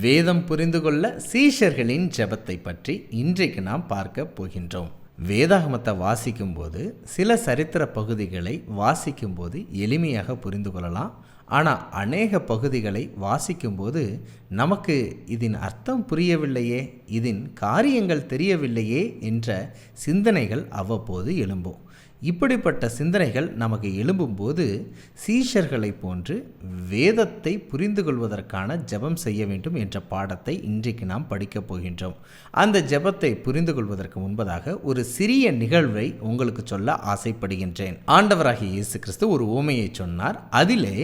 வேதம் புரிந்து கொள்ள சீஷர்களின் ஜெபத்தை பற்றி இன்றைக்கு நாம் பார்க்க போகின்றோம். வேதாகமத்தை வாசிக்கும்போது சில சரித்திர பகுதிகளை வாசிக்கும்போது எளிமையாக புரிந்து கொள்ளலாம். ஆனால் அநேக பகுதிகளை வாசிக்கும்போது நமக்கு இதன் அர்த்தம் புரியவில்லையே, இதன் காரியங்கள் தெரியவில்லையே என்ற சிந்தனைகள் அவ்வப்போது எழும்பும். இப்படிப்பட்ட சிந்தனைகள் நமக்கு எழும்பும்போது சீஷர்களை போன்று வேதத்தை புரிந்து கொள்வதற்கான ஜெபம் செய்ய வேண்டும் என்ற பாடத்தை இன்றைக்கு நாம் படிக்கப் போகின்றோம். அந்த ஜெபத்தை புரிந்து கொள்வதற்கு முன்பதாக ஒரு சிறிய நிகழ்வை உங்களுக்கு சொல்ல ஆசைப்படுகின்றேன். ஆண்டவராகிய இயேசு கிறிஸ்து ஒரு உவமையை சொன்னார். அதிலே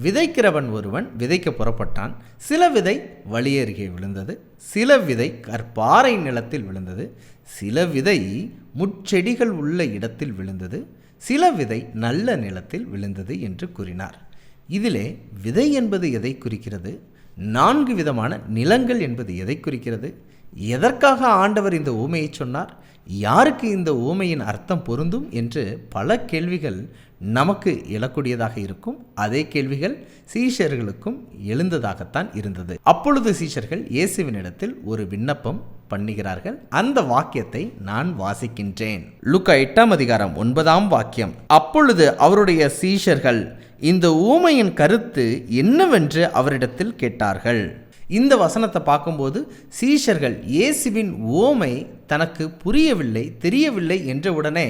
விதைக்கிறவன் ஒருவன் விதைக்க புறப்பட்டான். சில விதை வழியருகே விழுந்தது, சில விதை கற்பாறை நிலத்தில் விழுந்தது, சில விதை முட்செடிகள் உள்ள இடத்தில் விழுந்தது, சில விதை நல்ல நிலத்தில் விழுந்தது என்று கூறினார். இதிலே விதை என்பது எதை குறிக்கிறது? 4 விதமான நிலங்கள் என்பது எதை குறிக்கிறது? எதற்காக ஆண்டவர் இந்த ஊமையை சொன்னார்? யாருக்கு இந்த ஊமையின் அர்த்தம் பொருந்தும் என்று பல கேள்விகள் நமக்கு எழக்கூடியதாக இருக்கும். அதே கேள்விகள் சீஷர்களுக்கும் எழுந்ததாகத்தான் இருந்தது. அப்பொழுது சீஷர்கள் இயேசுவினிடத்தில் ஒரு விண்ணப்பம் பண்ணுகிறார்கள். அந்த வாக்கியத்தை நான் வாசிக்கின்றேன். லூக்கா 8:9 அப்பொழுது அவருடைய சீஷர்கள் இந்த ஊமையின் கருத்து என்னவென்று அவரிடத்தில் கேட்டார்கள். இந்த வசனத்தை பார்க்கும்போது சீஷர்கள் இயேசுவின் ஓமை தனக்கு புரியவில்லை, தெரியவில்லை என்ற உடனே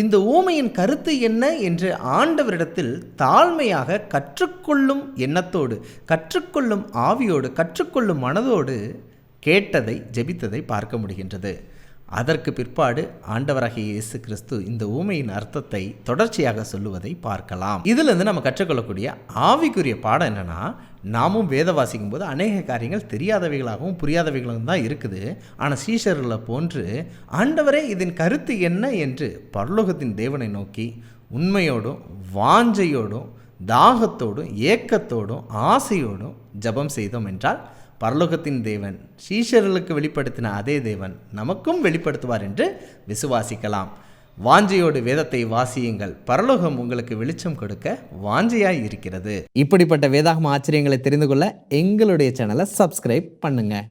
இந்த ஓமையின் கருத்து என்ன என்று ஆண்டவரிடத்தில் தாழ்மையாக கற்றுக்கொள்ளும் எண்ணத்தோடு, கற்றுக்கொள்ளும் ஆவியோடு, கற்றுக்கொள்ளும் மனதோடு கேட்டதை, ஜெபித்ததை பார்க்க முடிகின்றது. அதற்கு பிற்பாடு ஆண்டவராகிய இயேசு கிறிஸ்து இந்த ஊமையின் அர்த்தத்தை தொடர்ச்சியாக சொல்லுவதை பார்க்கலாம். இதிலிருந்து நம்ம கற்றுக்கொள்ளக்கூடிய ஆவிக்குரிய பாடம் என்னன்னா, நாமும் வேத வாசிக்கும் போது அநேக காரியங்கள் தெரியாதவைகளாகவும் புரியாதவைகளாகவும் தான் இருக்குது. ஆனால் சீஷர்களை போன்று ஆண்டவரே இதன் கருத்து என்ன என்று பரலோகத்தின் தேவனை நோக்கி உண்மையோடும் வாஞ்சையோடும் தாகத்தோடும் ஏக்கத்தோடும் ஆசையோடும் ஜெபம் செய்தோம் என்றால் பரலோகத்தின் தேவன் சீஷர்களுக்கு வெளிப்படுத்தின அதே தேவன் நமக்கும் வெளிப்படுத்துவார் என்று விசுவாசிக்கலாம். வாஞ்சையோடு வேதத்தை வாசியுங்கள், பரலோகம் உங்களுக்கு வெளிச்சம் கொடுக்க வாஞ்சையாய் இருக்கிறது. இப்படிப்பட்ட வேதாகம ஆச்சரியங்களை தெரிந்து கொள்ள எங்களுடைய சேனலை சப்ஸ்கிரைப் பண்ணுங்க.